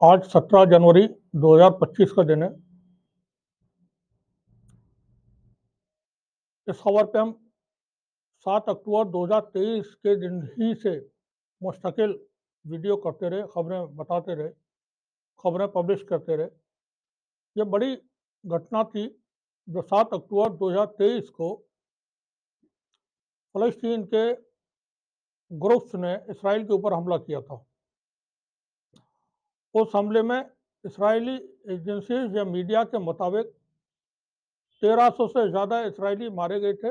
आज 17 जनवरी 2025 का दिन है। इस खबर पे हम 7 अक्टूबर 2023 के दिन ही से मुस्तकिल वीडियो करते रहे, खबरें बताते रहे, खबरें पब्लिश करते रहे। ये बड़ी घटना थी जो 7 अक्टूबर 2023 को फ़लस्तीन के ग्रुप्स ने इसराइल के ऊपर हमला किया था। उस हमले में इसराइली एजेंसीज़ या मीडिया के मुताबिक 1300 से ज़्यादा इसराइली मारे गए थे।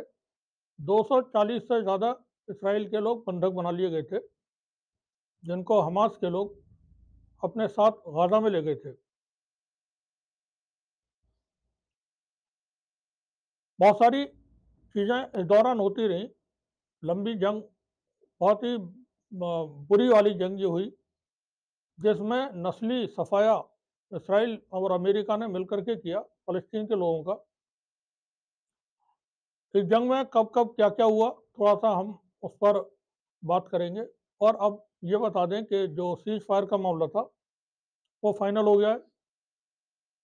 240 से ज़्यादा इसराइल के लोग बंधक बना लिए गए थे, जिनको हमास के लोग अपने साथ गाज़ा में ले गए थे। बहुत सारी चीज़ें इस दौरान होती रहीं। लंबी जंग, बहुत ही बुरी वाली जंग ये हुई, जिसमें नस्ली सफाया इसराइल और अमेरिका ने मिलकर के किया फ़लस्तीन के लोगों का। इस जंग में कब-कब, क्या-क्या हुआ, थोड़ा-सा हम उस पर बात करेंगे। और अब ये बता दें कि जो सीज़ फायर का मामला था, वो फाइनल हो गया है।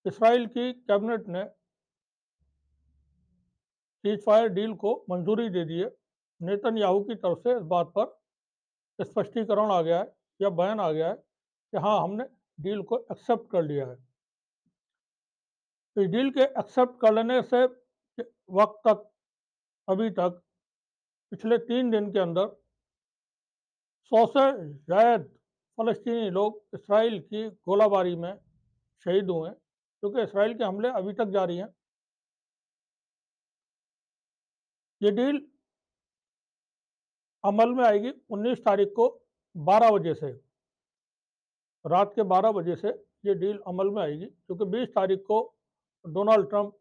इसराइल की कैबिनेट ने सीज़ फायर डील को मंजूरी दे दी है। नेतन्याहू की तरफ से इस बात पर स्पष्टीकरण आ गया है या बयान आ गया है कि हाँ, हमने डील को एक्सेप्ट कर लिया है। इस डील के एक्सेप्ट कर लेने से वक्त तक, अभी तक पिछले 3 दिन के अंदर 100 से ज़ायद फ़लस्तीनी लोग इसराइल की गोलाबारी में शहीद हुए हैं, क्योंकि इसराइल के हमले अभी तक जारी हैं। ये डील अमल में आएगी 19 तारीख को 12 बजे से, रात के 12 बजे से ये डील अमल में आएगी, क्योंकि 20 तारीख को डोनाल्ड ट्रंप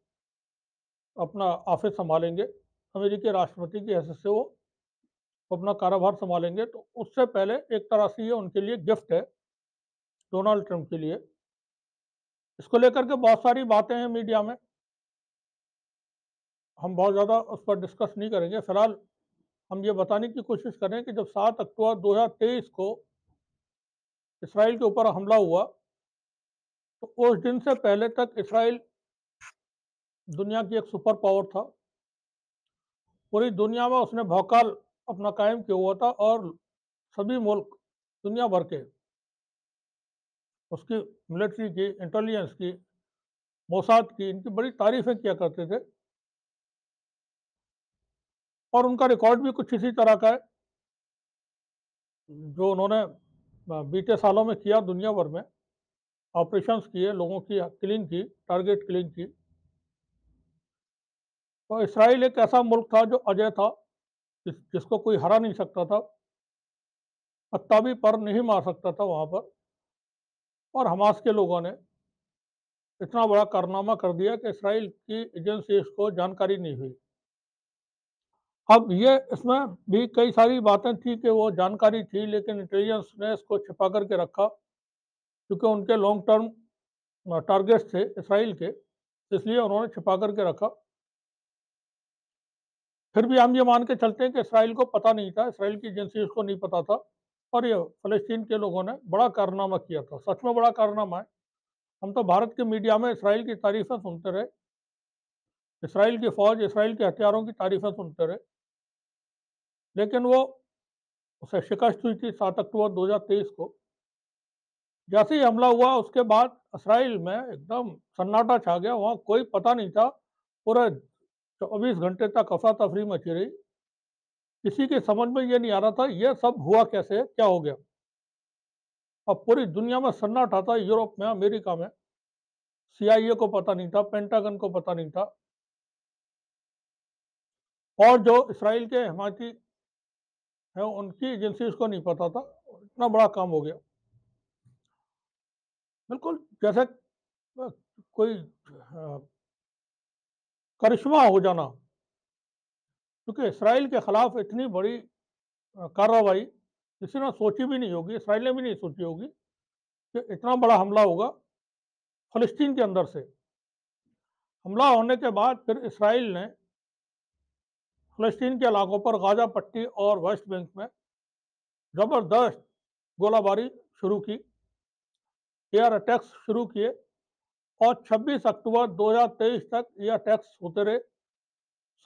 अपना ऑफिस संभालेंगे। अमेरिकी राष्ट्रपति की हैसियत से वो अपना कारोबार संभालेंगे, तो उससे पहले एक तरह से ये उनके लिए गिफ्ट है, डोनाल्ड ट्रंप के लिए। इसको लेकर के बहुत सारी बातें हैं मीडिया में, हम बहुत ज़्यादा उस पर डिस्कस नहीं करेंगे। फिलहाल हम ये बताने की कोशिश करें कि जब 7 अक्टूबर 2023 को इसराइल के ऊपर हमला हुआ, तो उस दिन से पहले तक इसराइल दुनिया की एक सुपर पावर था। पूरी दुनिया में उसने भौकाल अपना कायम किया हुआ था, और सभी मुल्क दुनिया भर के उसकी मिलिट्री की, इंटेलिजेंस की, मोसाद की, इनकी बड़ी तारीफ़ें किया करते थे। और उनका रिकॉर्ड भी कुछ इसी तरह का है, जो उन्होंने बीते सालों में किया, दुनिया भर में ऑपरेशंस किए, लोगों की किलिंग की, टारगेट किलिंग की। तो इसराइल एक ऐसा मुल्क था जो अजय था, जिसको कोई हरा नहीं सकता था, पत्ता भी पर नहीं मार सकता था वहाँ पर। और हमास के लोगों ने इतना बड़ा कारनामा कर दिया कि इसराइल की एजेंसीज को जानकारी नहीं हुई। अब ये इसमें भी कई सारी बातें थी कि वो जानकारी थी, लेकिन इंटेलिजेंस ने इसको छिपा करके रखा, क्योंकि उनके लॉन्ग टर्म टारगेट्स थे इसराइल के, इसलिए उन्होंने छिपा करके रखा। फिर भी हम ये मान के चलते हैं कि इसराइल को पता नहीं था, इसराइल की एजेंसीज को नहीं पता था, और ये फ़लस्तीन के लोगों ने बड़ा कारनामा किया था। सच में बड़ा कारनामा है। हम तो भारत के मीडिया में इसराइल की तारीफ़ें सुनते रहे, इसराइल की फ़ौज, इसराइल के हथियारों की तारीफ़ें सुनते रहे, लेकिन वो उसे शिकस्त हुई थी 7 अक्टूबर 2023 को। जैसे ही हमला हुआ, उसके बाद इसराइल में एकदम सन्नाटा छा गया, वहाँ कोई पता नहीं था। पूरे 24 घंटे तक अफरा-तफरी मची रही। किसी के समझ में ये नहीं आ रहा था, ये सब हुआ कैसे, क्या हो गया? अब पूरी दुनिया में सन्नाटा था, यूरोप में, अमेरिका में। सीआईए को पता नहीं था, पेंटागन को पता नहीं था, और जो इसराइल के हमायती हैं, उनकी एजेंसीज़ को नहीं पता था। इतना बड़ा काम हो गया। बिल्कुल जैसे कोई करिश्मा हो जाना, क्योंकि इसराइल के खिलाफ इतनी बड़ी कार्रवाई किसी ने सोची भी नहीं होगी, इसराइल ने भी नहीं सोची होगी कि इतना बड़ा हमला होगा फ़लस्तीन के अंदर से। हमला होने के बाद फिर इसराइल ने फ़लस्तीन के इलाकों पर, गाज़ा पट्टी और वेस्ट बैंक में ज़बरदस्त गोलाबारी शुरू की। एयर अटैक्स शुरू किए और 26 अक्टूबर 2023 तक ये अटैक्स होते रहे।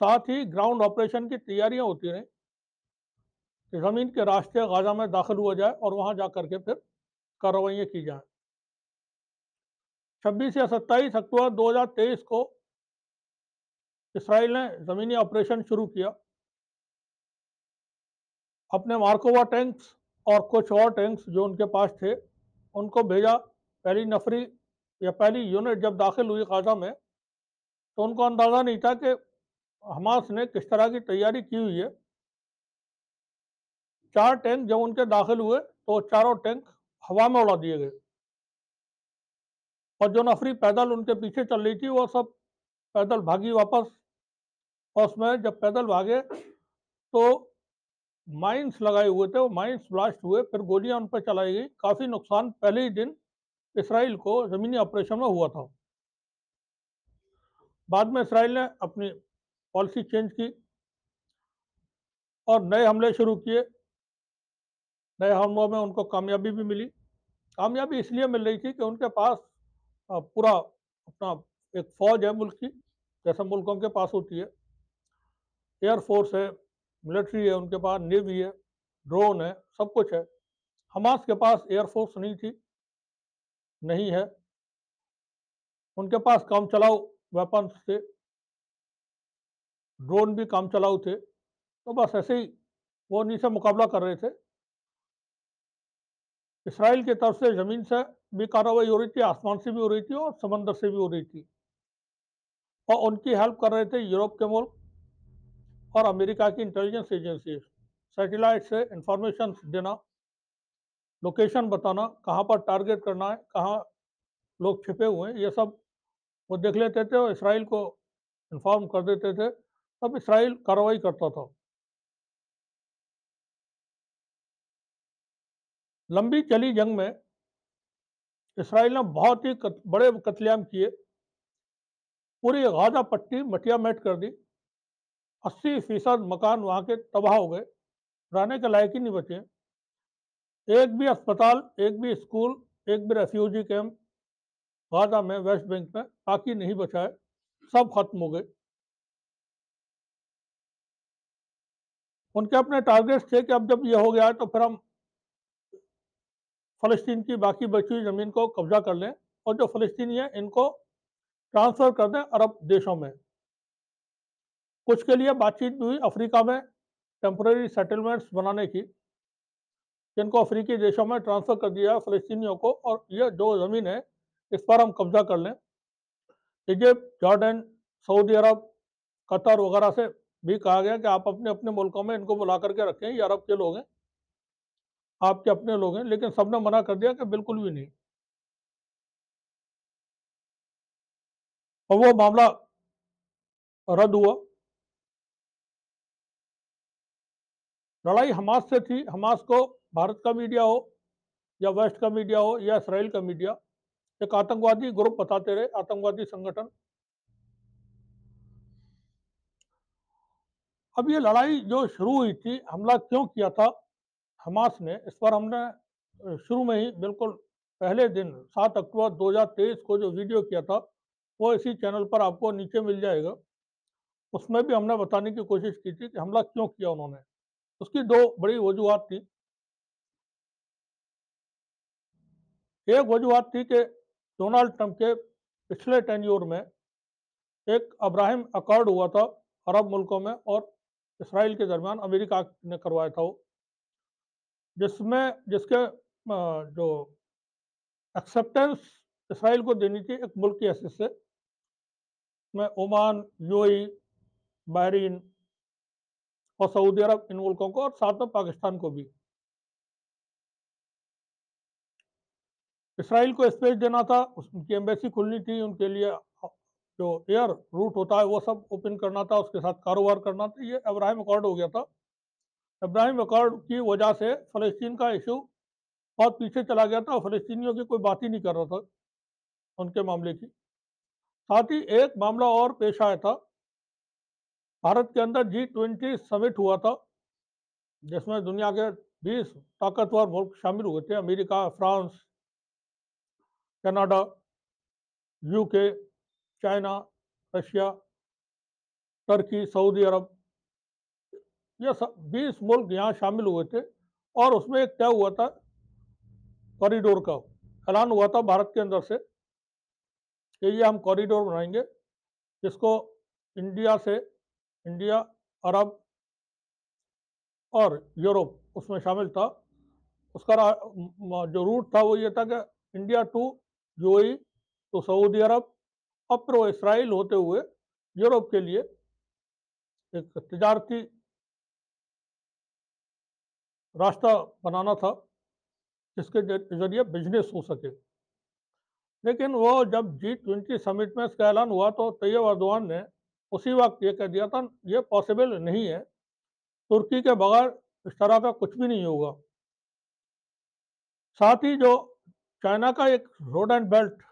साथ ही ग्राउंड ऑपरेशन की तैयारियां होती रहीं कि ज़मीन के रास्ते गाज़ा में दाखिल हुआ जाए और वहां जा करके फिर कार्रवाइयाँ की जाएं। 26 या 27 अक्टूबर 2023 को इसराइल ने ज़मीनी ऑपरेशन शुरू किया। अपने मार्कोवा टैंक्स और कुछ और टैंक्स जो उनके पास थे, उनको भेजा। पहली नफरी या पहली यूनिट जब दाखिल हुई गाज़ा में, तो उनको अंदाज़ा नहीं था कि हमास ने किस तरह की तैयारी की हुई है। 4 टैंक जब उनके दाखिल हुए, तो चारों टैंक हवा में उड़ा दिए गए और जो नफरी पैदल उनके पीछे चल रही थी, वो सब पैदल भागी वापस। और उसमें जब पैदल भागे, तो माइन्स लगाए हुए थे, वो माइन्स ब्लास्ट हुए, फिर गोलियां उन पर चलाई गई। काफ़ी नुकसान पहले ही दिन इसराइल को ज़मीनी ऑपरेशन में हुआ था। बाद में इसराइल ने अपनी पॉलिसी चेंज की और नए हमले शुरू किए। नए हमलों में उनको कामयाबी भी मिली। कामयाबी इसलिए मिल रही थी कि उनके पास पूरा अपना एक फ़ौज है मुल्क की, जैसे मुल्कों के पास होती है। एयरफोर्स है, मिलिट्री है, उनके पास नेवी है, ड्रोन है, सब कुछ है। हमास के पास एयरफोर्स नहीं थी, नहीं है। उनके पास काम चलाऊ वेपन्स थे, ड्रोन भी काम चलाऊ थे। तो बस ऐसे ही वो उन्हीं से मुकाबला कर रहे थे। इसराइल की तरफ से ज़मीन से भी कार्रवाई हो रही थी, आसमान से भी हो रही थी और समंदर से भी हो रही थी। और उनकी हेल्प कर रहे थे यूरोप के मुल्क और अमेरिका की इंटेलिजेंस एजेंसी। सैटेलाइट से इंफॉर्मेशन देना, लोकेशन बताना, कहाँ पर टारगेट करना है, कहाँ लोग छिपे हुए हैं, ये सब वो देख लेते थे और इसराइल को इन्फॉर्म कर देते थे। तब इसराइल कार्रवाई करता था। लंबी चली जंग में इसराइल ने बहुत ही बड़े कत्लेआम किए। पूरी गाजा पट्टी मटिया मेट कर दी। 80% मकान वहाँ के तबाह हो गए, रहने के लायक ही नहीं बचे। एक भी अस्पताल, एक भी स्कूल, एक भी रेफ्यूजी कैंप गाजा में, वेस्ट बैंक में बाकी नहीं बचा है, सब खत्म हो गए। उनके अपने टारगेट्स थे कि अब जब ये हो गया है तो फिर हम फ़लस्तीन की बाकी बची हुई ज़मीन को कब्जा कर लें और जो फ़लस्तीनी है इनको ट्रांसफ़र कर दें अरब देशों में। कुछ के लिए बातचीत भी हुई अफ्रीका में टेम्परेरी सेटलमेंट्स बनाने की, जिनको अफ्रीकी देशों में ट्रांसफ़र कर दिया फ़लस्तीनियों को और ये जो ज़मीन है इस पर हम कब्जा कर लें। इजिप्ट, जॉर्डन, सऊदी अरब, कतर वगैरह से भी कहा गया कि आप अपने अपने मुल्कों में इनको बुला करके रखें, ये अरब के लोग हैं, आपके अपने लोग हैं। लेकिन सबने मना कर दिया कि बिल्कुल भी नहीं। और वो मामला रद्द हुआ। लड़ाई हमास से थी। हमास को भारत का मीडिया हो या वेस्ट का मीडिया हो या इसराइल का मीडिया एक आतंकवादी ग्रुप बताते रहे, आतंकवादी संगठन। अब ये लड़ाई जो शुरू हुई थी, हमला क्यों किया था हमास ने, इस पर हमने शुरू में ही बिल्कुल पहले दिन 7 अक्टूबर 2023 को जो वीडियो किया था, वो इसी चैनल पर आपको नीचे मिल जाएगा। उसमें भी हमने बताने की कोशिश की थी कि हमला क्यों किया उन्होंने। उसकी दो बड़ी वजूहत थी। एक वजूहत थी कि डोनाल्ड ट्रंप के पिछले टेन्योर में एक अब्राहम अकॉर्ड हुआ था अरब मुल्कों में और इसराइल के दरमियान, अमेरिका ने करवाया था वो, जिसमें जिसके जो एक्सेप्टेंस इसराइल को देनी थी एक मुल्क की हैसियत से, में ओमान, यूएई, बहरीन और सऊदी अरब, इन मुल्कों को और साथ में पाकिस्तान को भी। इसराइल को स्पेस देना था, उनकी एम्बेसी खुलनी थी, उनके लिए जो एयर रूट होता है वो सब ओपन करना था, उसके साथ कारोबार करना था। ये अब्राहम अकॉर्ड हो गया था। अब्राहम अकॉर्ड की वजह से फ़लस्तीन का इशू बहुत पीछे चला गया था और फ़लस्तीनियों की कोई बात ही नहीं कर रहा था उनके मामले की। साथ ही एक मामला और पेश आया था। भारत के अंदर G20 समिट हुआ था, जिसमें दुनिया के 20 ताकतवर मुल्क शामिल हुए थे, America, France, Canada, UK, China, Russia, Turkey, Saudi Arab, ये सब 20 मुल्क यहाँ शामिल हुए थे और उसमें एक तय हुआ था कॉरिडोर का ऐलान हुआ था भारत के अंदर से कि ये हम कॉरिडोर बनाएंगे जिसको इंडिया, अरब और यूरोप उसमें शामिल था। उसका जो रूट था वो ये था कि India to UAE to Saudi Arab और फिर वो इसराइल होते हुए यूरोप के लिए एक तजारती रास्ता बनाना था जिसके जरिए बिजनेस हो सके। लेकिन वो जब G20 समिट में इसका ऐलान हुआ तो तैयब अर्दवान ने उसी वक्त ये कह दिया था ये पॉसिबल नहीं है, तुर्की के बगैर इस तरह का कुछ भी नहीं होगा। साथ ही जो चाइना का एक रोड एंड बेल्ट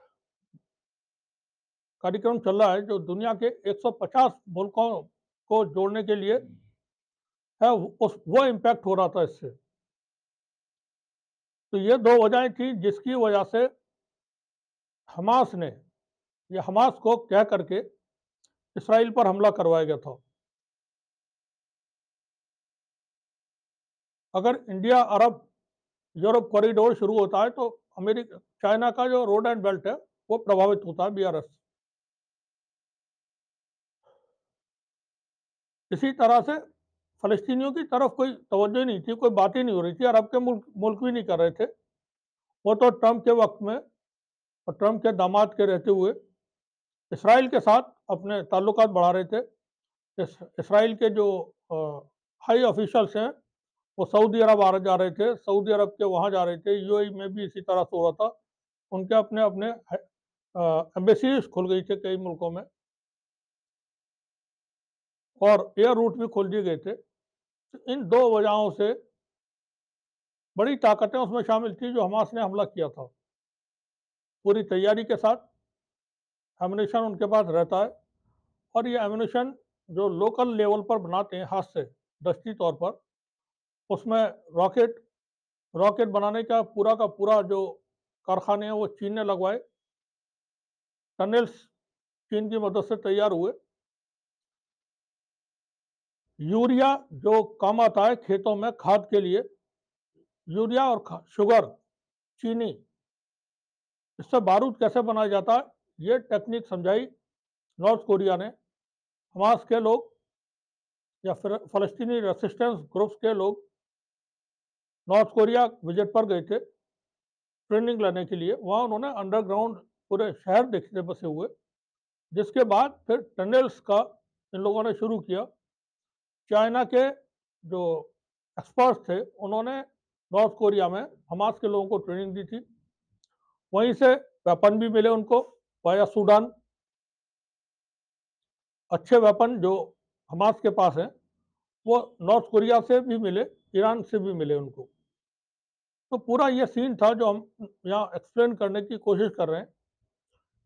कार्यक्रम चल रहा है जो दुनिया के 150 मुल्कों को जोड़ने के लिए है, वो इम्पैक्ट हो रहा था इससे। तो ये दो वजहें थी जिसकी वजह से हमास ने या हमास को कह करके इसराइल पर हमला करवाया गया था। अगर इंडिया अरब यूरोप कॉरिडोर शुरू होता है तो अमेरिका चाइना का जो रोड एंड बेल्ट है वो प्रभावित होता है बीआरएस। इसी तरह से फ़लस्तीनियों की तरफ कोई तवज्जो नहीं थी, कोई बात ही नहीं हो रही थी, अरब के मुल्क मुल्क भी नहीं कर रहे थे। वो तो ट्रंप के वक्त में और ट्रंप के दामाद के रहते हुए इसराइल के साथ अपने ताल्लुकात बढ़ा रहे थे। इसराइल के जो हाई ऑफिशियल्स हैं वो सऊदी अरब आ जा रहे थे, सऊदी अरब के वहाँ जा रहे थे, यूएई में भी इसी तरह से हो रहा था। उनके अपने अपने एम्बेसीज खुल गई थे कई मुल्कों में और एयर रूट भी खोल दिए गए थे। तो इन दो वजहों से बड़ी ताकतें उसमें शामिल थी जो हमास ने हमला किया था। पूरी तैयारी के साथ एमुनेशन उनके पास रहता है और ये एमुनेशन जो लोकल लेवल पर बनाते हैं हाथ से दस्ती तौर पर, उसमें रॉकेट रॉकेट बनाने का पूरा जो कारखाने हैं वो चीन ने लगवाए। टनल्स चीन की मदद से तैयार हुए। यूरिया जो काम आता है खेतों में खाद के लिए, यूरिया और शुगर, चीनी, इससे बारूद कैसे बनाया जाता है ये टेक्निक समझाई नॉर्थ कोरिया ने। हमास के लोग या फिर फ़लस्तीनी रेसिस्टेंस ग्रुप्स के लोग नॉर्थ कोरिया विजिट पर गए थे ट्रेनिंग लेने के लिए। वहाँ उन्होंने अंडरग्राउंड पूरे शहर देखे बसे हुए, जिसके बाद फिर टनल्स का इन लोगों ने शुरू किया। चाइना के जो एक्सपर्ट्स थे उन्होंने नॉर्थ कोरिया में हमास के लोगों को ट्रेनिंग दी थी। वहीं से वेपन भी मिले उनको वाया सूडान। अच्छे वेपन जो हमास के पास हैं वो नॉर्थ कोरिया से भी मिले, ईरान से भी मिले उनको। तो पूरा ये सीन था जो हम यहाँ एक्सप्लेन करने की कोशिश कर रहे हैं।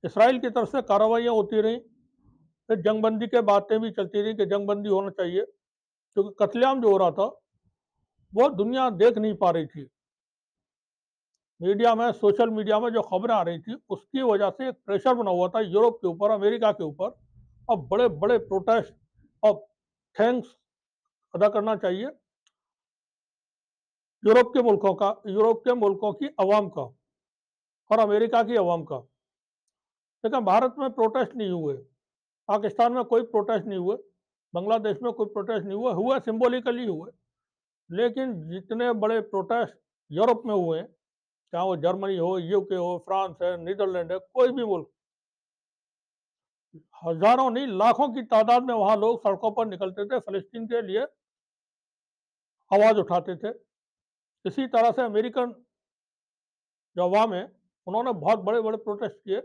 इसराइल की तरफ से कार्रवाइयाँ होती रहीं, फिर जंगबंदी के बातें भी चलती रही कि जंगबंदी होना चाहिए, क्योंकि कत्लेआम जो हो रहा था वो दुनिया देख नहीं पा रही थी। मीडिया में, सोशल मीडिया में जो खबरें आ रही थी उसकी वजह से एक प्रेशर बना हुआ था यूरोप के ऊपर, अमेरिका के ऊपर। और बड़े बड़े प्रोटेस्ट और थैंक्स अदा करना चाहिए यूरोप के मुल्कों की अवाम का और अमेरिका की अवाम का। लेकिन भारत में प्रोटेस्ट नहीं हुए, पाकिस्तान में कोई प्रोटेस्ट नहीं हुए, बांग्लादेश में कोई प्रोटेस्ट नहीं हुए, हुए सिंबॉलिकली हुए। लेकिन जितने बड़े प्रोटेस्ट यूरोप में हुए, चाहे वो जर्मनी हो, यूके हो, फ्रांस है, नीदरलैंड है, कोई भी मुल्क, हजारों नहीं लाखों की तादाद में वहां लोग सड़कों पर निकलते थे, फलस्तीन के लिए आवाज उठाते थे। इसी तरह से अमेरिकन जो अवाम है उन्होंने बहुत बड़े बड़े प्रोटेस्ट किए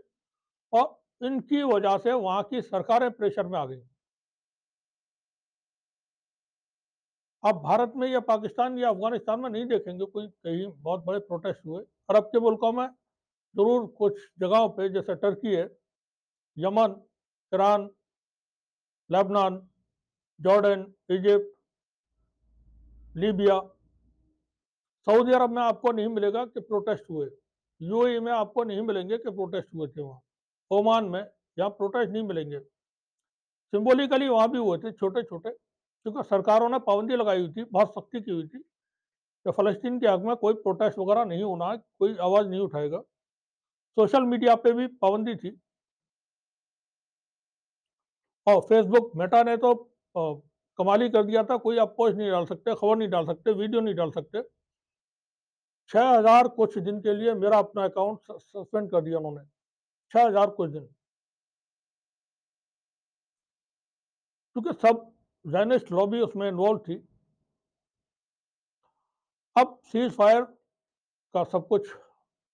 और इनकी वजह से वहां की सरकारें प्रेशर में आ गई। आप भारत में या पाकिस्तान या अफगानिस्तान में नहीं देखेंगे कोई कहीं बहुत बड़े प्रोटेस्ट हुए। अरब के मुल्कों में जरूर कुछ जगहों पे, जैसे टर्की है, Yemen, Iran, Lebanon, Jordan, Egypt, Libya, Saudi Arab में आपको नहीं मिलेगा कि प्रोटेस्ट हुए। यूएई में आपको नहीं मिलेंगे कि प्रोटेस्ट हुए थे वहाँ। ओमान में यहाँ प्रोटेस्ट नहीं मिलेंगे। सिंबॉलिकली वहाँ भी हुए थे छोटे-छोटे, क्योंकि सरकारों ने पाबंदी लगाई हुई थी, बहुत सख्ती की हुई थी कि फ़लस्तीन के हक़ में कोई प्रोटेस्ट वगैरह नहीं होना है, कोई आवाज़ नहीं उठाएगा। सोशल मीडिया पे भी पाबंदी थी और फ़ेसबुक मेटा ने तो कमाल ही कर दिया था, कोई आप पोस्ट नहीं डाल सकते, खबर नहीं डाल सकते, वीडियो नहीं डाल सकते। 6000 कुछ दिन के लिए मेरा अपना अकाउंट सस्पेंड कर दिया उन्होंने, 6000 कुछ दिन। क्योंकि सब ज़ायनिस्ट लॉबी उसमें इन्वॉल्व थी। अब सीज़ फायर का सब कुछ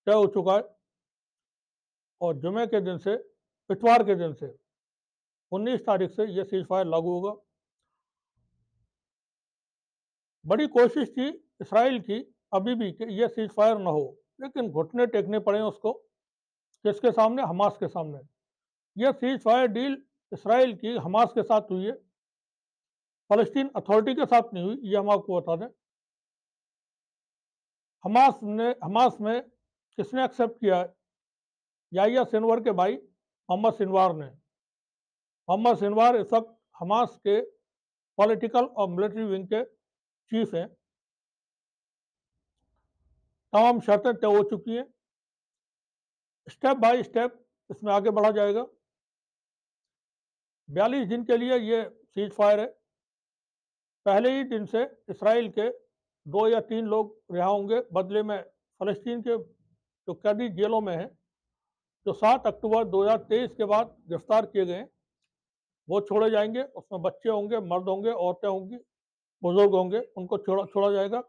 तय हो चुका है और जुमे के दिन से, इतवार के दिन से 19 तारीख से ये सीज़ फायर लागू होगा। बड़ी कोशिश थी इसराइल की अभी भी कि ये सीज़ फायर ना हो, लेकिन घुटने टेकने पड़े उसको, किसके सामने? हमास के सामने। यह सीज़ फायर डील इसराइल की हमास के साथ हुई है, फ़लस्तीन अथॉरिटी के साथ नहीं हुई, ये हम आपको बता दें। हमास में किसने एक्सेप्ट किया है? याह्या सिनवार के भाई मोहम्मद सिनवार ने। मोहम्मद सिनवार इस वक्त हमास के पॉलिटिकल और मिलिट्री विंग के चीफ हैं। तमाम शर्तें तय हो चुकी हैं, स्टेप बाय स्टेप इसमें आगे बढ़ा जाएगा। 42 दिन के लिए ये सीज फायर है। पहले ही दिन से इसराइल के 2 या 3 लोग रिहा होंगे, बदले में फ़लस्तीन के जो कैदी जेलों में हैं, जो 7 अक्टूबर 2023 के बाद गिरफ्तार किए गए हैं, वो छोड़े जाएंगे। उसमें बच्चे होंगे, मर्द होंगे, औरतें होंगी, बुजुर्ग होंगे, उनको छोड़ा छोड़ा जाएगा।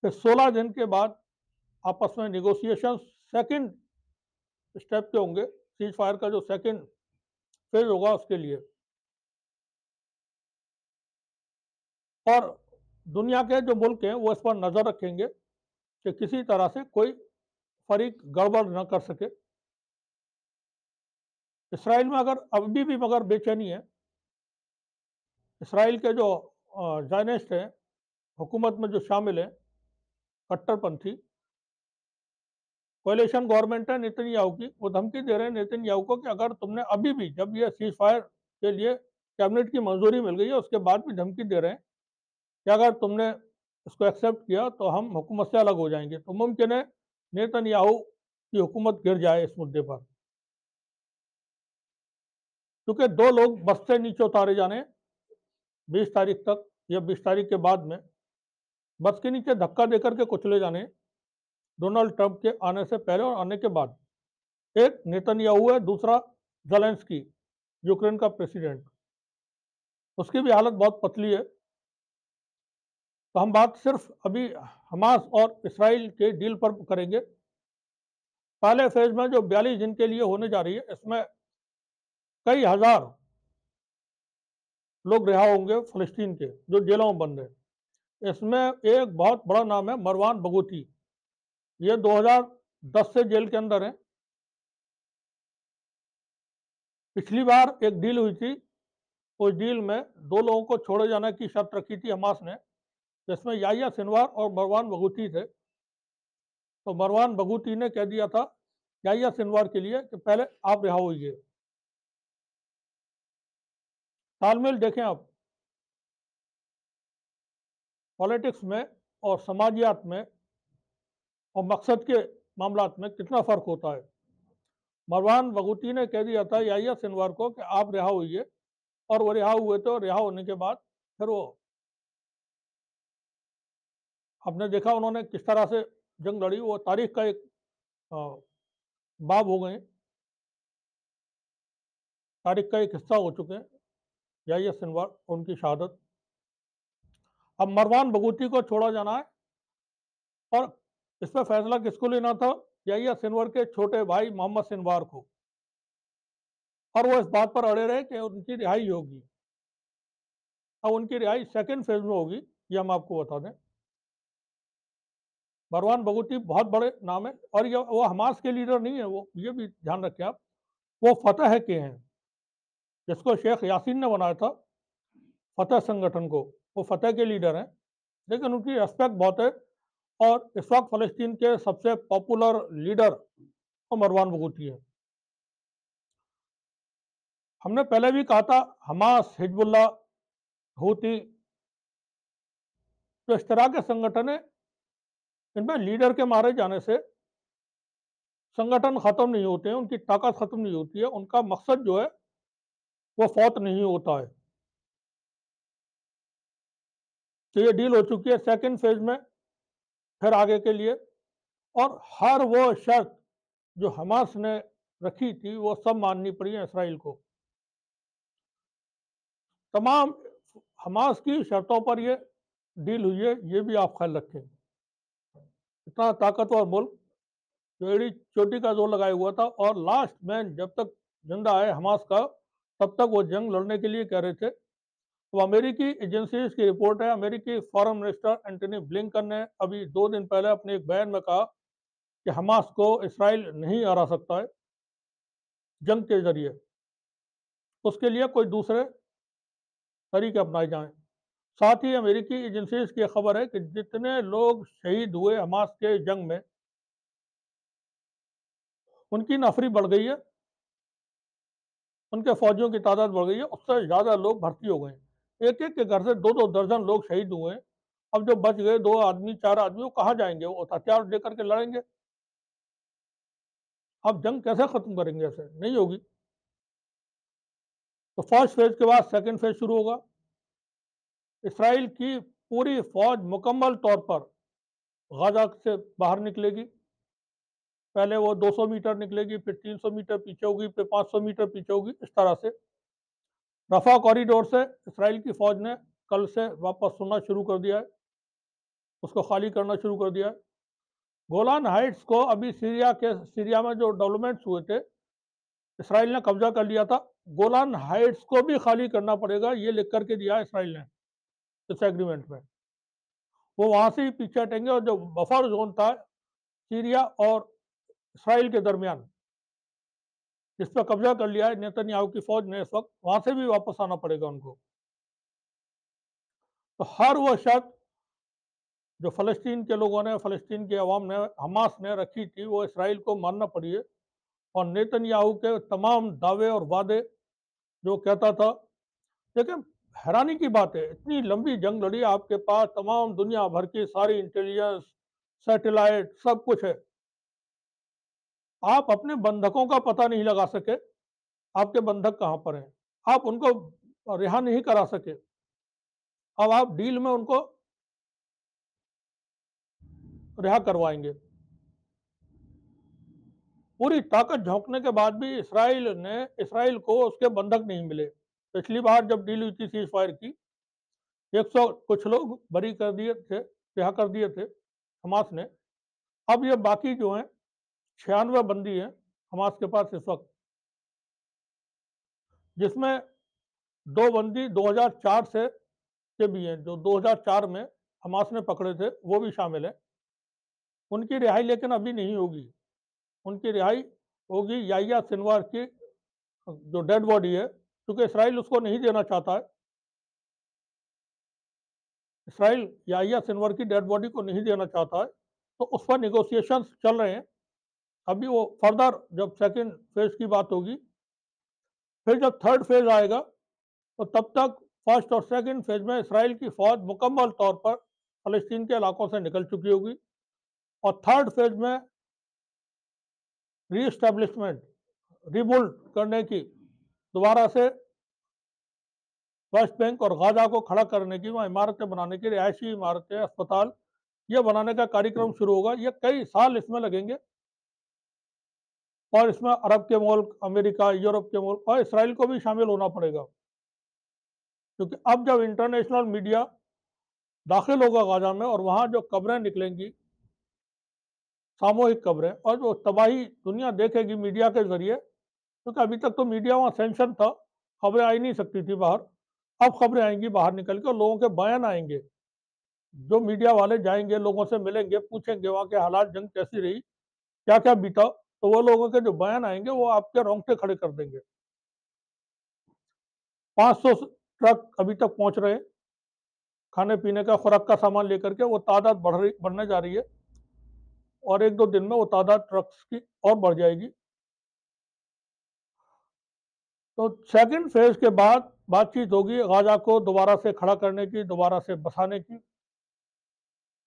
फिर 16 दिन के बाद आपस में निगोशिएशन सेकंड स्टेप के होंगे, सीज फायर का जो सेकंड फेज होगा उसके लिए। और दुनिया के जो मुल्क हैं वो इस पर नज़र रखेंगे कि किसी तरह से कोई फरीक गड़बड़ न कर सके। इसराइल में अगर अभी भी मगर बेचैनी है, इसराइल के जो ज़ायनिस्ट हैं, हुकूमत में जो शामिल हैं, कट्टरपंथी, कोalition गवर्नमेंट है नेतन्याहू की, वो धमकी दे रहे हैं नेतन्याहू को कि अगर तुमने अभी भी, जब ये सीज फायर के लिए कैबिनेट की मंजूरी मिल गई है, उसके बाद भी धमकी दे रहे हैं कि अगर तुमने इसको एक्सेप्ट किया तो हम हुकूमत से अलग हो जाएंगे। तो मुमकिन है नेतन्याहू की हुकूमत गिर जाए इस मुद्दे पर, क्योंकि 2 लोग बस से नीचे उतारे जाने 20 तारीख तक या 20 तारीख के बाद में, बस के नीचे धक्का देकर के कुचले जाने, डोनाल्ड ट्रंप के आने से पहले और आने के बाद। एक नेतन्याहू है, दूसरा ज़ेलेंस्की, यूक्रेन का प्रेसिडेंट, उसकी भी हालत बहुत पतली है। तो हम बात सिर्फ अभी हमास और इसराइल के डील पर करेंगे। पहले फेज में जो 42 दिन के लिए होने जा रही है, इसमें कई हज़ार लोग रिहा होंगे फ़लस्तीन के, जो जेलों में बंद हैं। इसमें एक बहुत बड़ा नाम है मरवान बगूती। ये 2010 से जेल के अंदर हैं। पिछली बार एक डील हुई थी, उस डील में 2 लोगों को छोड़े जाने की शर्त रखी थी हमास ने, जिसमें याह्या सिनवार और मरवान बगूती थे। तो मरवान बगूती ने कह दिया था याह्या सिनवार के लिए कि पहले आप रिहा होइए। तालमेल देखें आप, पॉलिटिक्स में और समाजियात में और मकसद के मामलात में कितना फ़र्क होता है। मरवान बगूती ने कह दिया था याह्या सिनवार को कि आप रिहा होइए, और वो रिहा हुए थे, और रिहा होने के बाद फिर वो, आपने देखा उन्होंने किस तरह से जंग लड़ी, वो तारीख का एक अ, बाब हो गए, तारीख का एक हिस्सा हो चुके हैं याह्या सिनवार और उनकी शहादत। अब मरवान बगूती को छोड़ा जाना है, और इस पर फैसला किसको लेना था? याह्या सिनवार के छोटे भाई मोहम्मद सिनवार को, और वो इस बात पर अड़े रहे कि उनकी रिहाई होगी। अब उनकी रिहाई सेकंड फेज में होगी, ये हम आपको बता दें। मरवान बगूती बहुत बड़े नाम है, और ये वो हमास के लीडर नहीं है, वो ये भी ध्यान रखें आप, वो फतह के हैं, जिसको शेख यासीन ने बनाया था, फतह संगठन को, वो फतह के लीडर हैं। लेकिन उनकी रेस्पेक्ट बहुत है, और इस वक्त फ़लस्तीन के सबसे पॉपुलर लीडर वो मरवान बगूती है। हमने पहले भी कहा था हमास, हिजबुल्लाह, हूती जो इस तरह के संगठन है, इनमें लीडर के मारे जाने से संगठन खत्म नहीं होते हैं, उनकी ताकत खत्म नहीं होती है, उनका मकसद जो है वो फौत नहीं होता है। तो ये डील हो चुकी है सेकंड फेज में, फिर आगे के लिए। और हर वो शर्त जो हमास ने रखी थी वो सब माननी पड़ी है इसराइल को। तमाम हमास की शर्तों पर ये डील हुई है, ये भी आप ख्याल रखें। इतना ताकतवर मुल्क जो एड़ी चोटी का जोर लगाया हुआ था, और लास्ट मैन जब तक जिंदा है हमास का, तब तक वो जंग लड़ने के लिए कह रहे थे। तो अमेरिकी एजेंसीज की रिपोर्ट है, अमेरिकी फॉरेन मिनिस्टर एंटनी ब्लिंकन ने अभी 2 दिन पहले अपने एक बयान में कहा कि हमास को इसराइल नहीं हरा सकता है जंग के जरिए, उसके लिए कोई दूसरे तरीके अपनाए जाएं। साथ ही अमेरिकी एजेंसीज की खबर है कि जितने लोग शहीद हुए हमास के जंग में, उनकी नफरी बढ़ गई है, उनके फौजियों की तादाद बढ़ गई है, उससे ज़्यादा लोग भर्ती हो गए हैं। एक एक के घर से 2-2 दर्जन लोग शहीद हुए हैं। अब जो बच गए 2 आदमी 4 आदमी, वो कहाँ जाएंगे? वो हथियार लेकर के लड़ेंगे? अब जंग कैसे खत्म करेंगे? ऐसे नहीं होगी। तो फर्स्ट फेज के बाद सेकंड फेज शुरू होगा। इसराइल की पूरी फौज मुकम्मल तौर पर गाजा से बाहर निकलेगी। पहले वो 200 मीटर निकलेगी, फिर 300 मीटर पीछे होगी, फिर 500 मीटर पीछे होगी, इस तरह से। रफा कॉरिडोर से इसराइल की फौज ने कल से वापस सुनना शुरू कर दिया है, उसको खाली करना शुरू कर दिया है। गोलान हाइट्स को अभी सीरिया में जो डेवलपमेंट्स हुए थे, इसराइल ने कब्जा कर लिया था। गोलान हाइट्स को भी खाली करना पड़ेगा, ये लिख करके दिया है इसराइल ने इस एग्रीमेंट में। वो वहां से ही पीछे हटेंगे, और जो बफर जोन था सीरिया और इसराइल के दरमियान, जिस पर कब्जा कर लिया है नेतन्याहू की फौज ने, इस वक्त वहां से भी वापस आना पड़ेगा उनको। तो हर वो शर्त जो फ़लस्तीन के लोगों ने, फ़लस्तीन की अवाम ने, हमास ने रखी थी, वो इसराइल को मानना पड़ी है। और नेतन्याहू के तमाम दावे और वादे जो कहता था, देखिए हैरानी की बात है, इतनी लंबी जंग लड़ी, आपके पास तमाम दुनिया भर की सारी इंटेलिजेंस, सैटेलाइट, सब कुछ है, आप अपने बंधकों का पता नहीं लगा सके, आपके बंधक कहाँ पर हैं, आप उनको रिहा नहीं करा सके। अब आप डील में उनको रिहा करवाएंगे। पूरी ताकत झोंकने के बाद भी इसराइल को उसके बंधक नहीं मिले। पिछली बार जब डील हुई थी सीज फायर की, 100 कुछ लोग बरी कर दिए थे, रिहा कर दिए थे हमास ने। अब ये बाकी जो हैं 96 बंदी हैं हमास के पास इस वक्त, जिसमें 2 बंदी 2004 से के भी हैं, जो 2004 में हमास ने पकड़े थे, वो भी शामिल है। उनकी रिहाई लेकिन अभी नहीं होगी। उनकी रिहाई होगी याह्या सिनवार की जो डेड बॉडी है, क्योंकि इसराइल उसको नहीं देना चाहता है। इसराइल याह्या सिनवार की डेड बॉडी को नहीं देना चाहता है, तो उस पर निगोशिएशंस चल रहे हैं। अभी वो फर्दर जब सेकंड फेज की बात होगी, फिर जब थर्ड फेज आएगा, तो तब तक फर्स्ट और सेकंड फेज में इसराइल की फौज मुकम्मल तौर पर फलस्तीन के इलाकों से निकल चुकी होगी। और थर्ड फेज में रीएस्टेब्लिशमेंट, रिबुल्ड करने की, दोबारा से वेस्ट बैंक और गाजा को खड़ा करने की, वहाँ इमारतें बनाने की, रिहायशी इमारतें, अस्पताल, ये बनाने का कार्यक्रम शुरू होगा। ये कई साल इसमें लगेंगे, और इसमें अरब के मुल्क, अमेरिका, यूरोप के मुल्क और इसराइल को भी शामिल होना पड़ेगा, क्योंकि अब जब इंटरनेशनल मीडिया दाखिल होगा गाजा में, और वहाँ जो खबरें निकलेंगी, सामूहिक खबरें, और जो तबाही दुनिया देखेगी मीडिया के जरिए, क्योंकि अभी तक तो मीडिया वहाँ सेंशन था, खबरें आ ही नहीं सकती थी बाहर। अब खबरें आएंगी बाहर निकल के, और लोगों के बयान आएंगे। जो मीडिया वाले जाएंगे, लोगों से मिलेंगे, पूछेंगे वहाँ के हालात, जंग कैसी रही, क्या क्या बीता, तो वो लोगों के जो बयान आएंगे वो आपके रोंगटे खड़े कर देंगे। 500 ट्रक अभी तक पहुंच रहे हैं, खाने-पीने का, खुराक का सामान लेकर के वो तादाद बढ़ने जा रही है और 1-2 दिन में वो तादाद ट्रक्स की और बढ़ जाएगी। तो सेकंड फेज़ के बाद बातचीत होगी गाज़ा को दोबारा से खड़ा करने की, दोबारा से बसाने की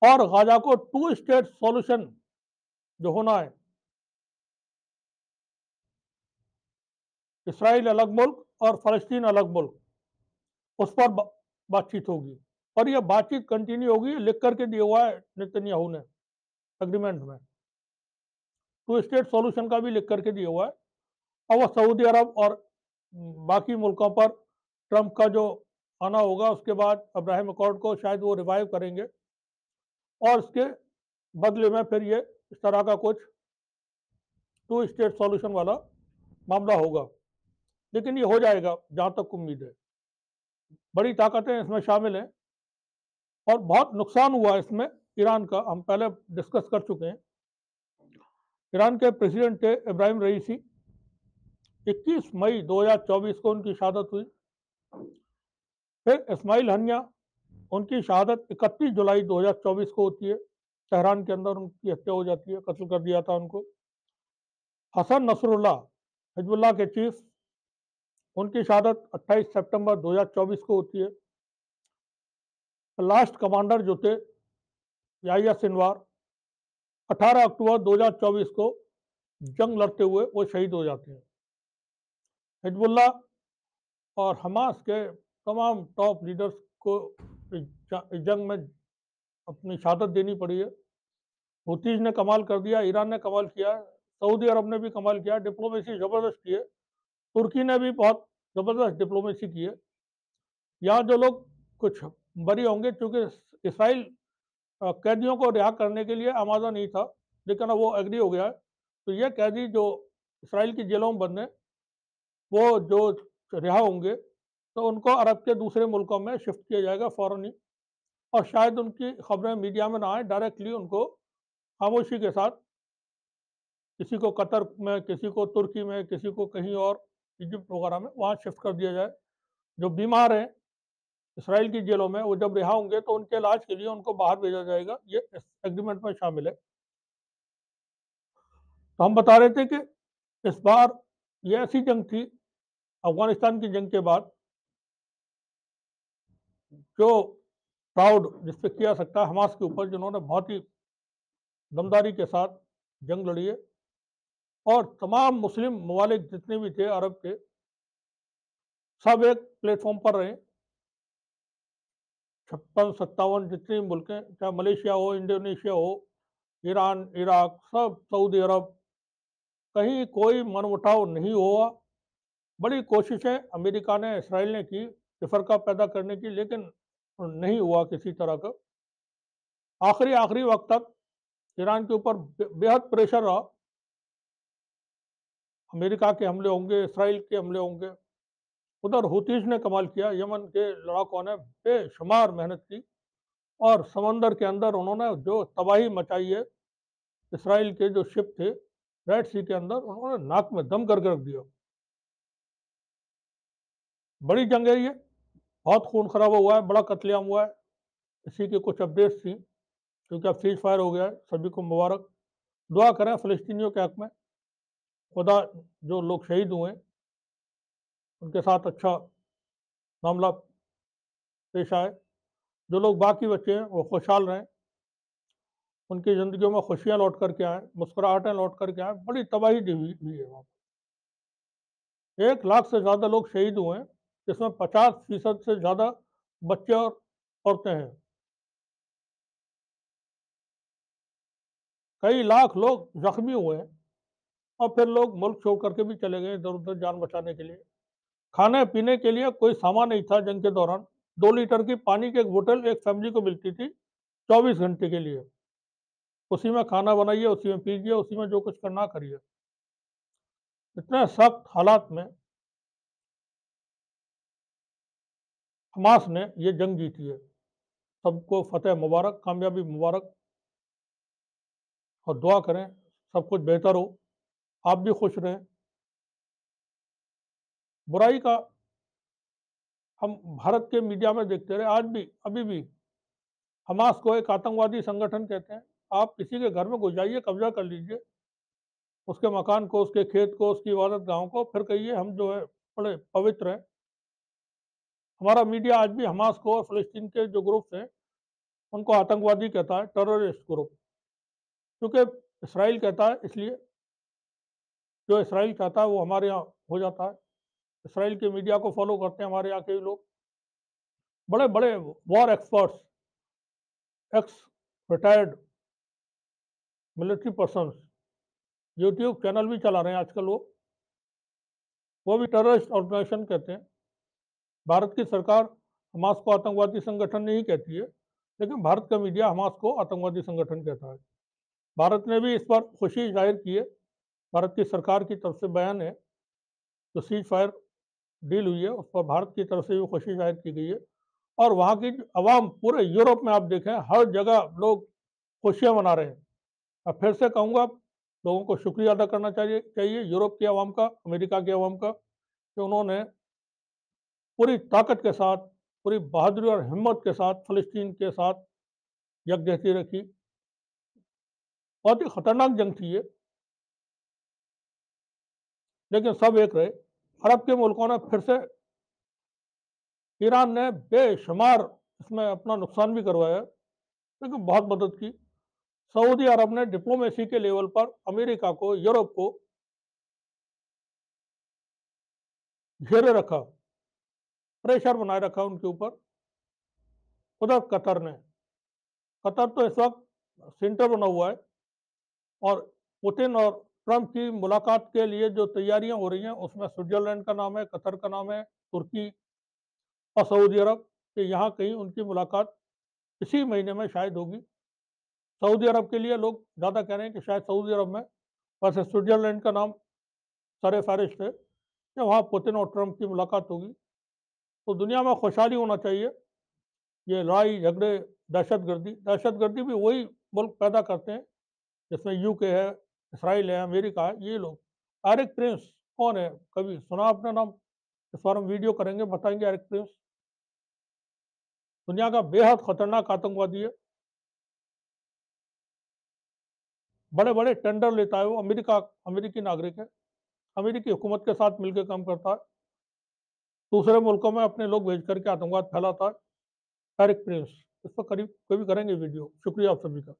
और गाज़ा को 2 स्टेट सॉल्यूशन जो होना है, इस्राइल अलग मुल्क और फ़लस्तीन अलग मुल्क, उस पर बातचीत होगी और ये बातचीत कंटिन्यू होगी, लिख कर के दिया हुआ है नेतन्याहू ने एग्रीमेंट में। 2 स्टेट सॉल्यूशन का भी लिख कर के दिया हुआ है और वो सऊदी अरब और बाकी मुल्कों पर ट्रंप का जो आना होगा उसके बाद अब्राहम अकॉर्ड को शायद वो रिवाइव करेंगे और उसके बदले में फिर ये इस तरह का कुछ 2 स्टेट सॉल्यूशन वाला मामला होगा। लेकिन ये हो जाएगा जहाँ तक उम्मीद है। बड़ी ताकतें इसमें शामिल हैं और बहुत नुकसान हुआ इसमें ईरान का, हम पहले डिस्कस कर चुके हैं। ईरान के प्रेसिडेंट थे इब्राहिम रईसी, 21 मई 2024 को उनकी शहादत हुई। फिर इस्माइल हनिया, उनकी शहादत 31 जुलाई 2024 को होती है। तेहरान के अंदर उनकी हत्या हो जाती है, कत्ल कर दिया था उनको। हसन नसरुल्लाह, हिजबुल्लाह के चीफ, उनकी शहादत 28 सितंबर 2024 को होती है। लास्ट कमांडर जो थे याहिया सिनवार, 18 अक्टूबर 2024 को जंग लड़ते हुए वो शहीद हो जाते हैं। हिजबुल्लाह और हमास के तमाम टॉप लीडर्स को इस जंग में अपनी शहादत देनी पड़ी है। हुतीज ने कमाल कर दिया, ईरान ने कमाल किया, सऊदी अरब ने भी कमाल किया, डिप्लोमेसी ज़बरदस्त की है। तुर्की ने भी बहुत ज़बरदस्त डिप्लोमेसी की है। यहाँ जो लोग कुछ बरी होंगे, चूँकि इसराइल कैदियों को रिहा करने के लिए आमादा नहीं था, लेकिन अब वो एग्री हो गया है। तो ये कैदी जो इसराइल की जेलों में बंद हैं, वो जो रिहा होंगे, तो उनको अरब के दूसरे मुल्कों में शिफ्ट किया जाएगा फ़ौरन ही और शायद उनकी खबरें मीडिया में ना आएँ, डायरेक्टली उनको खामोशी के साथ किसी को कतर में, किसी को तुर्की में, किसी को कहीं और इजिप्ट वगैरह में वहाँ शिफ्ट कर दिया जाए। जो बीमार हैं इसराइल की जेलों में, वो जब रिहा होंगे तो उनके इलाज के लिए उनको बाहर भेजा जाएगा। ये इस एग्रीमेंट में शामिल है। तो हम बता रहे थे कि इस बार ये ऐसी जंग थी अफगानिस्तान की जंग के बाद जो प्राउड जिस पे किया सकता है हमास के ऊपर, जिन्होंने बहुत ही दमदारी के साथ जंग लड़ी है और तमाम मुस्लिम ममालिक जितने भी थे अरब के, सब एक प्लेटफॉर्म पर रहे। 56-57 जितने भी मुल्क हैं, चाहे मलेशिया हो, इंडोनेशिया हो, ईरान, इराक, सब सऊदी अरब, कहीं कोई मनमुटाव नहीं हुआ। बड़ी कोशिशें अमेरिका ने, इसराइल ने की तफरका पैदा करने की, लेकिन नहीं हुआ किसी तरह का। आखिरी वक्त तक ईरान के ऊपर बेहद प्रेशर रहा, अमेरिका के हमले होंगे, इसराइल के हमले होंगे। उधर हुतीज ने कमाल किया, यमन के लड़ाकों ने बेशुमार मेहनत की और समंदर के अंदर उन्होंने जो तबाही मचाई है, इसराइल के जो शिप थे रेड सी के अंदर, उन्होंने नाक में दम करके रख दिया। बड़ी जंग है ये, बहुत खून खराबा हुआ है, बड़ा कत्लेआम हुआ है। इसी की कुछ अपडेट्स थी, क्योंकि अब सीज फायर हो गया है, सभी को मुबारक। दुआ करें फ़लस्तीनियों के हक में, खुदा जो लोग शहीद हुए उनके साथ अच्छा मामला पेश आए। जो लोग बाकी बचे हैं वो खुशहाल रहें, उनकी ज़िंदगियों में खुशियाँ लौट कर के आएँ, मुस्कुराहटें लौट कर के आएँ। बड़ी तबाही हुई है वहाँ। 1 लाख से ज़्यादा लोग शहीद हुए हैं, जिसमें 50% से ज़्यादा बच्चे और औरतें हैं। कई लाख लोग ज़ख्मी हुए हैं और फिर लोग मुल्क छोड़ करके भी चले गए इधर-उधर जान बचाने के लिए। खाने-पीने के लिए कोई सामान नहीं था जंग के दौरान। 2 लीटर की पानी की एक बोतल एक फैमिली को मिलती थी 24 घंटे के लिए। उसी में खाना बनाइए, उसी में पीजिए, उसी में जो कुछ करना करिए। इतने सख्त हालात में हमास ने ये जंग जीती है। सबको फ़तेह मुबारक, कामयाबी मुबारक और दुआ करें सब कुछ बेहतर हो, आप भी खुश रहें। बुराई का हम भारत के मीडिया में देखते रहे, आज भी, अभी भी हमास को एक आतंकवादी संगठन कहते हैं। आप किसी के घर में घुस जाइए, कब्जा कर लीजिए, उसके मकान को, उसके खेत को, उसकी इबादत गाहों को, फिर कहिए हम जो है बड़े पवित्र हैं। हमारा मीडिया आज भी हमास को और फ़लस्तीन के जो ग्रुप्स हैं, उनको आतंकवादी कहता है, टेररिस्ट ग्रुप। क्योंकि इसराइल कहता है, इसलिए जो इसराइल चाहता है वो हमारे यहाँ हो जाता है। इसराइल के मीडिया को फॉलो करते हैं हमारे यहाँ के लोग, बड़े-बड़े war experts, x retired military persons, YouTube channel भी चला रहे हैं आजकल वो भी टेररिस्ट ऑर्गेनाइजेशन कहते हैं। भारत की सरकार हमास को आतंकवादी संगठन नहीं कहती है, लेकिन भारत का मीडिया हमास को आतंकवादी संगठन कहता है। भारत ने भी इस पर खुशी जाहिर की है। भारत की सरकार की तरफ से बयान है, जो सीज फायर डील हुई है, उस पर भारत की तरफ से भी खुशी जाहिर की गई है। और वहाँ की अवाम, पूरे यूरोप में आप देखें, हर जगह लोग खुशियाँ मना रहे हैं। अब फिर से कहूँगा, लोगों को शुक्रिया अदा करना चाहिए यूरोप की अवाम का, अमेरिका की अवाम का, कि उन्होंने पूरी ताकत के साथ, पूरी बहादुरी और हिम्मत के साथ फ़लस्तीन के साथ यकजहती रखी। बहुत ही खतरनाक जंग थी ये, लेकिन सब एक रहे। अरब के मुल्कों ने फिर से, ईरान ने बेशुमार इसमें अपना नुकसान भी करवाया, लेकिन बहुत मदद की। सऊदी अरब ने डिप्लोमेसी के लेवल पर अमेरिका को, यूरोप को घेरे रखा, प्रेशर बनाए रखा उनके ऊपर। उधर कतर तो इस वक्त सेंटर बना हुआ है, और पुतिन और ट्रंप की मुलाकात के लिए जो तैयारियां हो रही हैं, उसमें स्विट्जरलैंड का नाम है, कतर का नाम है, तुर्की और सऊदी अरब के, यहाँ कहीं उनकी मुलाकात इसी महीने में शायद होगी। सऊदी अरब के लिए लोग ज़्यादा कह रहे हैं कि शायद सऊदी अरब में, वैसे स्विट्जरलैंड का नाम सर फहरिस्त है कि वहाँ पुतिन और ट्रंप की मुलाकात होगी। तो दुनिया में खुशहाली होना चाहिए। ये लड़ाई झगड़े, दहशतगर्दी भी वही मुल्क पैदा करते हैं, जिसमें यूके है, इसराइल है, अमेरिका है, ये लोग। एरिक प्रिंस कौन है, कभी सुना आपने नाम? इस बार हम वीडियो करेंगे, बताएंगे। एरिक प्रिंस दुनिया का बेहद खतरनाक आतंकवादी है, बड़े बड़े टेंडर लेता है वो। अमेरिकी नागरिक है, अमेरिकी हुकूमत के साथ मिलकर काम करता है, दूसरे मुल्कों में अपने लोग भेज करके आतंकवाद फैलाता है। एरिक प्रिंस, इस पर करीब कभी करेंगे वीडियो। शुक्रिया आप सभी का।